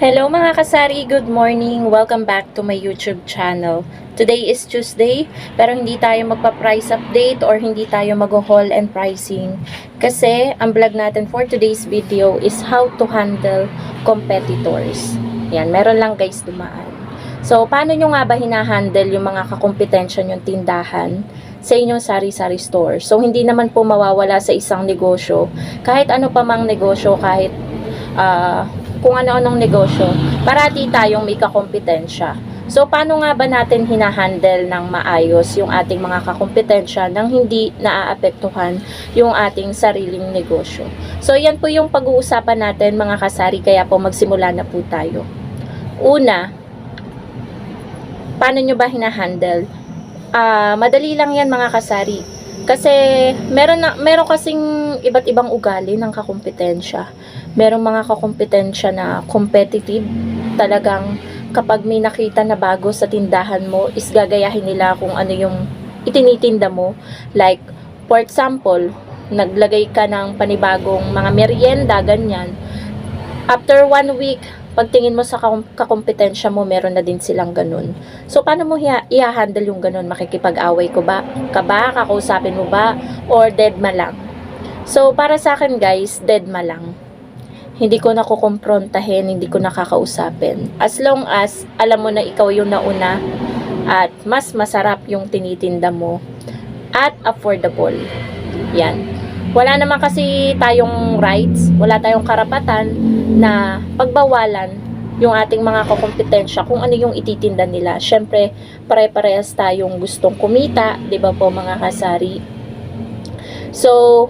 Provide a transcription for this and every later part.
Hello mga kasari, good morning. Welcome back to my YouTube channel. Today is Tuesday, pero hindi tayo magpa-price update or hindi tayo mag-haul and pricing. Kasi ang vlog natin for today's video is how to handle competitors. Yan, meron lang guys dumaan. So, paano nyo nga ba hinahandle yung mga kakompetensya nyong tindahan sa inyong sari-sari store? So, hindi naman po mawawala sa isang negosyo. Kahit ano pa mang negosyo, kahit kung ano-anong negosyo, parati tayong may kakompetensya. So, paano nga ba natin hinahandle ng maayos yung ating mga kakompetensya nang hindi naaapektuhan yung ating sariling negosyo? So, yan po yung pag-uusapan natin mga kasari, kaya po magsimula na po tayo. Una, paano nyo ba hinahandle? Madali lang yan mga kasari. Kasi meron kasing iba't ibang ugali ng kakompetensya. Merong mga kakompetensya na competitive, talagang kapag may nakita na bago sa tindahan mo, is gagayahin nila kung ano yung itinitinda mo. Like, for example, naglagay ka ng panibagong mga merienda, ganyan. After 1 week, pagtingin mo sa kakompetensya mo, meron na din silang ganun. So, paano mo i-handle yung ganun? Makikipag-away ka ba? Kakausapin mo ba? Or dead ma lang? So, para sa akin guys, dead ma lang. Hindi ko na kukumprontahin, hindi ko na kakausapin. As long as alam mo na ikaw yung nauna at mas masarap yung tinitinda mo at affordable. Yan. Wala naman kasi tayong rights, wala tayong karapatan na pagbawalan yung ating mga kakompetensya kung ano yung ititinda nila. Syempre, pare-parehas tayong gustong kumita, 'di ba po mga kasari? So,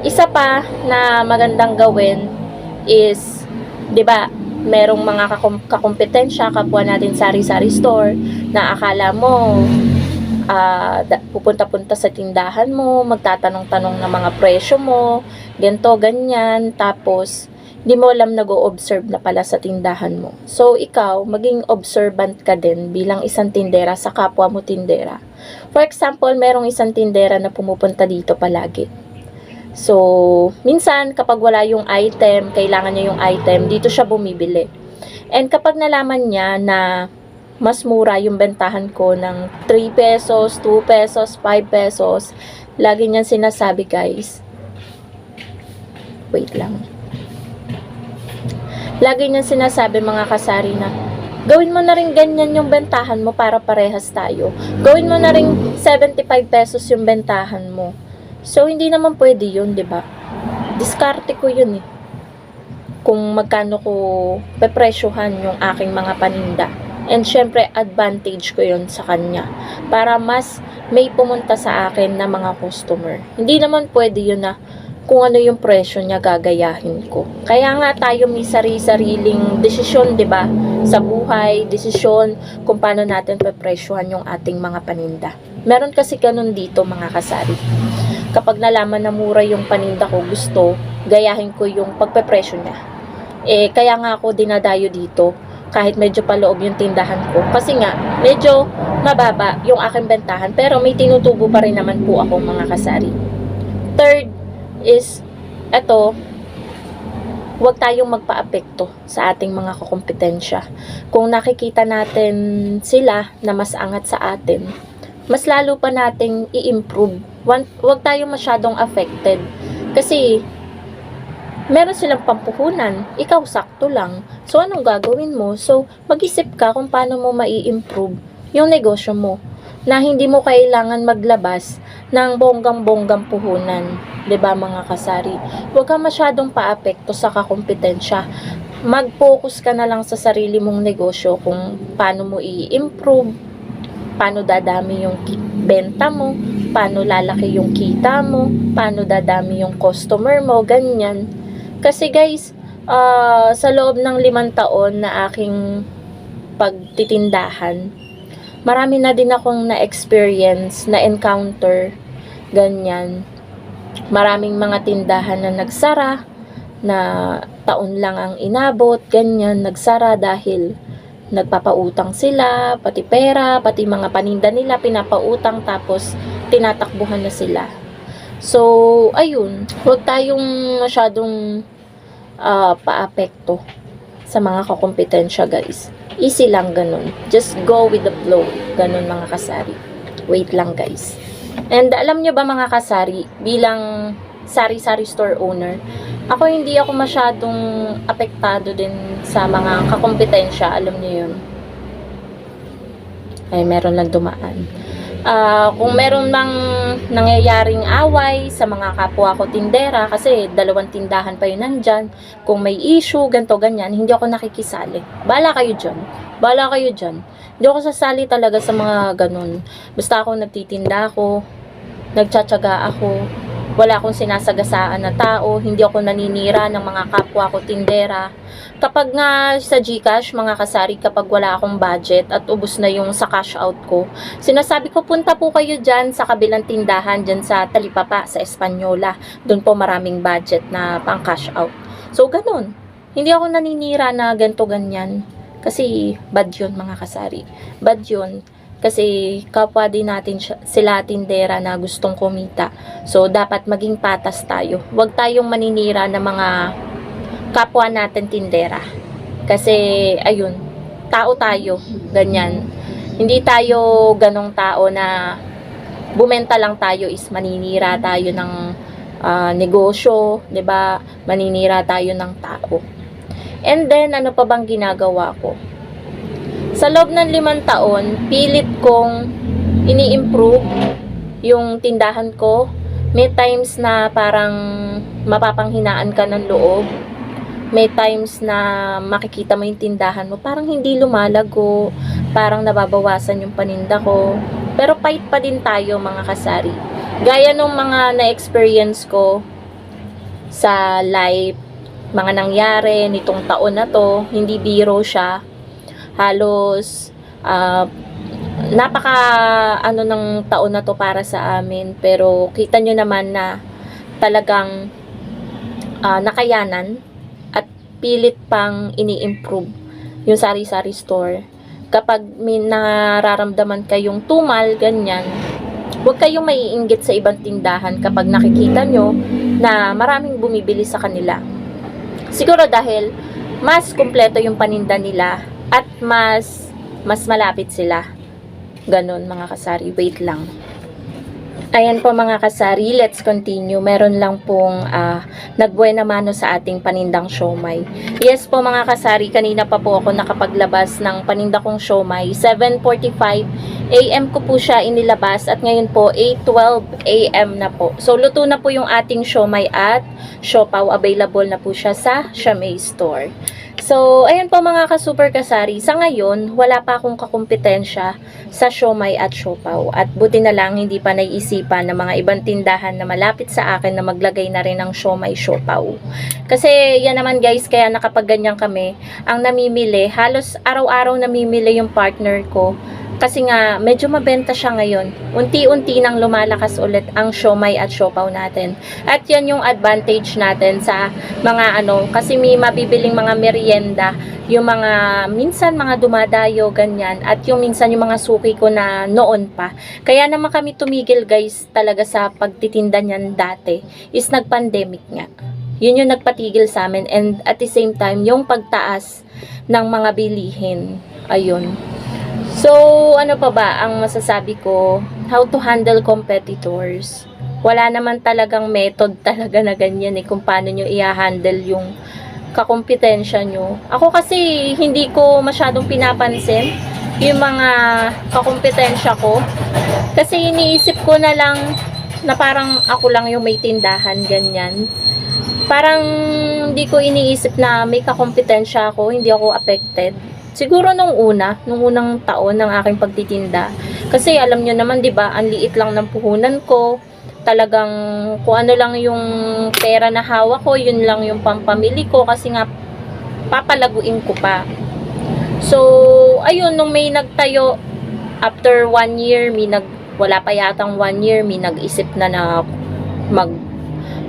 isa pa na magandang gawin is, 'di ba, merong mga kakompetensya kapwa natin sari-sari store na akala mo pupunta-punta sa tindahan mo, magtatanong-tanong ng mga presyo mo, ganito, ganyan, tapos hindi mo alam nag-o-observe na pala sa tindahan mo. So, ikaw, maging observant ka din bilang isang tindera sa kapwa mo tindera. For example, merong isang tindera na pumupunta dito palagi. So, minsan, kapag wala yung item, kailangan niya yung item, dito siya bumibili. And kapag nalaman niya na mas mura yung bentahan ko ng 3 pesos, 2 pesos, 5 pesos, lagi niyan sinasabi guys. Wait lang. Lagi niyan sinasabi mga kasari na, gawin mo na rin ganyan yung bentahan mo para parehas tayo. Gawin mo na rin 75 pesos yung bentahan mo. So, hindi naman pwede yun, di ba? Diskarte ko yun eh. Kung magkano ko pepresyohan yung aking mga paninda. And syempre, advantage ko yun sa kanya. Para mas may pumunta sa akin na mga customer. Hindi naman pwede yun na kung ano yung presyo niya gagayahin ko. Kaya nga tayo may sari-sariling desisyon, di ba? Sa buhay, desisyon kung paano natin pepresyohan yung ating mga paninda. Meron kasi ganun dito mga kasari. Kapag nalaman na mura yung paninda ko, gusto, gayahin ko yung pagpepresyo niya. Kaya nga ako dinadayo dito kahit medyo paloob yung tindahan ko. Kasi nga, medyo mababa yung aking bentahan, pero may tinutubo pa rin naman po ako mga kasari. Third is, huwag tayong magpa-apekto sa ating mga kakompetensya. Kung nakikita natin sila na mas angat sa atin, mas lalo pa nating i-improve. Huwag tayong masyadong affected. Kasi, meron silang pampuhunan, ikaw sakto lang. So, anong gagawin mo? So, mag-isip ka kung paano mo mai-improve yung negosyo mo. Na hindi mo kailangan maglabas ng bonggang-bonggang puhunan. 'Di ba mga kasari? Huwag ka masyadong paapekto sa kakompetensya. Mag-focus ka na lang sa sarili mong negosyo kung paano mo i-improve, paano dadami yung benta mo, paano lalaki yung kita mo, paano dadami yung customer mo, ganyan. Kasi guys, sa loob ng 5 taon na aking pagtitindahan, marami na din akong na-experience, na-encounter, ganyan. Maraming mga tindahan na nagsara, na taon lang ang inabot, ganyan, nagsara dahil nagpapautang sila, pati pera, pati mga paninda nila, pinapautang tapos tinatakbuhan na sila. So, ayun, huwag tayong masyadong paapekto sa mga kakumpetensya, guys. Easy lang, ganun. Just go with the flow. Ganun, mga kasari. Wait lang, guys. And alam nyo ba, mga kasari, bilang sari-sari store owner, ako hindi ako masyadong apektado din sa mga kakumpetensya. Alam nyo yun. Ay, meron lang dumaan. Kung meron mang nangyayaring away sa mga kapwa ko tindera, kasi 2 tindahan pa yun nandyan, kung may issue, ganto ganyan, hindi ako nakikisali. Bala kayo dyan. Bala kayo dyan. Hindi ako sasali talaga sa mga ganun. Basta ako nagtitinda ako, nagtsatsaga ako, wala akong sinasagasaan na tao, hindi ako naninira ng mga kapwa ko tindera. Kapag nga sa GCash, mga kasari, kapag wala akong budget at ubos na yung sa cash out ko, sinasabi ko, punta po kayo dyan sa kabilang tindahan, dyan sa Talipapa, sa Espanyola. Doon po maraming budget na pang cash out. So, ganun. Hindi ako naninira na ganto ganyan. Kasi, bad yun, mga kasari. Bad yun. Kasi kapwa din natin sila tindera na gustong kumita. So, dapat maging patas tayo. Huwag tayong maninira ng mga kapwa natin tindera. Kasi, ayun, tao tayo. Ganyan. Hindi tayo ganong tao na bumenta lang tayo is maninira tayo ng negosyo, 'di ba? Maninira tayo ng tao. And then, ano pa bang ginagawa ko? Sa loob ng 5 taon, pilit kong ini-improve yung tindahan ko. May times na parang mapapanghinaan ka ng loob. May times na makikita mo yung tindahan mo, parang hindi lumalago, parang nababawasan yung paninda ko. Pero fight pa din tayo, mga kasari. Gaya nung mga na-experience ko sa life, mga nangyari nitong taon na to, hindi biro siya. Halos napaka ng taon na to para sa amin, pero kita nyo naman na talagang nakayanan at pilit pang ini-improve yung sari-sari store. Kapag may nararamdaman kayong tumal, ganyan, huwag kayong maiinggit sa ibang tindahan kapag nakikita nyo na maraming bumibili sa kanila. Siguro dahil mas kumpleto yung paninda nila at mas malapit sila. Ganon, mga kasari. Wait lang. Ayan po, mga kasari, let's continue. Meron lang pong nagbuena mano sa ating panindang siomai. Yes po, mga kasari, kanina pa po ako nakapaglabas ng paninda kong siomai. 7:45 AM ko po siya inilabas at ngayon po 8:12 AM na po. So, luto na po yung ating siomai at siopaw. Available na po siya sa Siamay Store. So, ayan po, mga ka-super kasari. Sa ngayon, wala pa akong kakumpetensya sa siomai at siopaw. At buti na lang, hindi pa naiisipan ng mga ibang tindahan na malapit sa akin na maglagay na rin ng siomai, siopaw. Kasi yan naman, guys, kaya nakapagganyan kami. Ang namimili, halos araw-araw namimili yung partner ko. Kasi nga, medyo mabenta siya ngayon. Unti-unti nang lumalakas ulit ang siomai at siopaw natin. At yan yung advantage natin sa mga kasi may mabibiling mga merienda, yung mga, minsan mga dumadayo, ganyan. At yung minsan yung mga suki ko na noon pa. Kaya naman kami tumigil, guys, talaga sa pagtitinda niyan dati, is nag-pandemic nga. Yun yung nagpatigil sa amin. And at the same time, yung pagtaas ng mga bilihin. Ayun. So, ano pa ba ang masasabi ko? How to handle competitors. Wala naman talagang method talaga na ganyan kung paano nyo i-handle yung kakompetensya nyo. Ako kasi hindi ko masyadong pinapansin yung mga kakompetensya ko. Kasi iniisip ko na lang na parang ako lang yung may tindahan, ganyan. Parang hindi ko iniisip na may kakompetensya ako, hindi ako affected. Siguro nung unang taon ng aking pagtitinda. Kasi alam nyo naman, 'di ba, ang liit lang ng puhunan ko. Talagang kung ano lang yung pera na hawak ko, yun lang yung pampamili ko kasi nga papalaguin ko pa. So, ayun, nung may nagtayo after 1 year, wala pa yatang 1 year, may nag-isip na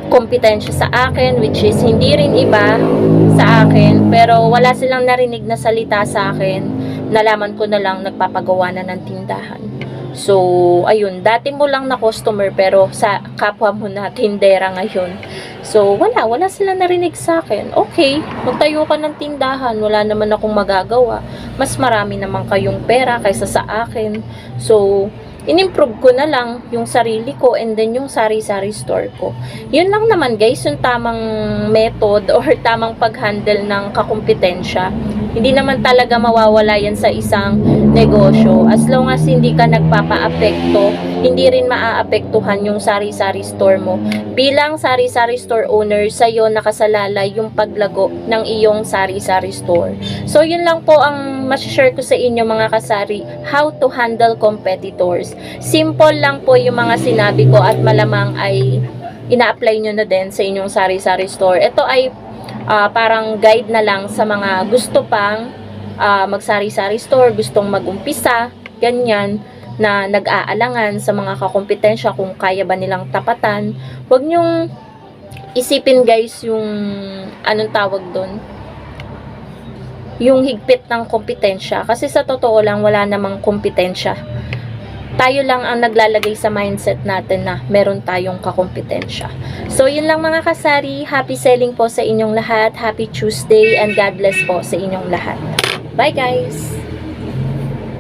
kompetensya sa akin, which is hindi rin iba sa akin, pero wala silang narinig na salita sa akin. Nalaman ko na lang nagpapagawa na ng tindahan. So, ayun, dati mo lang na customer pero sa kapwa mo na tindera ngayon. So, wala sila narinig sa akin. Okay, magtayo ka ng tindahan, wala naman akong magagawa. Mas marami naman kayong pera kaysa sa akin. So, in-improve ko na lang yung sarili ko and then yung sari-sari store ko. Yun lang naman guys, yung tamang method or tamang pag-handle ng kakumpetensya. Hindi naman talaga mawawala yan sa isang negosyo. As long as hindi ka nagpapa-apekto, hindi rin maaapektuhan yung sari-sari store mo. Bilang sari-sari store owner, sa'yo nakasalalay yung paglago ng iyong sari-sari store. So, yun lang po ang masashare ko sa inyo mga kasari, how to handle competitors. Simple lang po yung mga sinabi ko at malamang ay ina-apply nyo na din sa inyong sari-sari store. Ito ay parang guide na lang sa mga gusto pang magsari-sari store, gustong mag-umpisa, ganyan, na nag-aalangan sa mga kakompetensya kung kaya ba nilang tapatan. Huwag nyong isipin guys yung anong tawag doon, yung higpit ng kompetensya, kasi sa totoo lang wala namang kompetensya. Tayo lang ang naglalagay sa mindset natin na meron tayong kakompetensya. So, yun lang mga kasari. Happy selling po sa inyong lahat. Happy Tuesday and God bless po sa inyong lahat. Bye guys!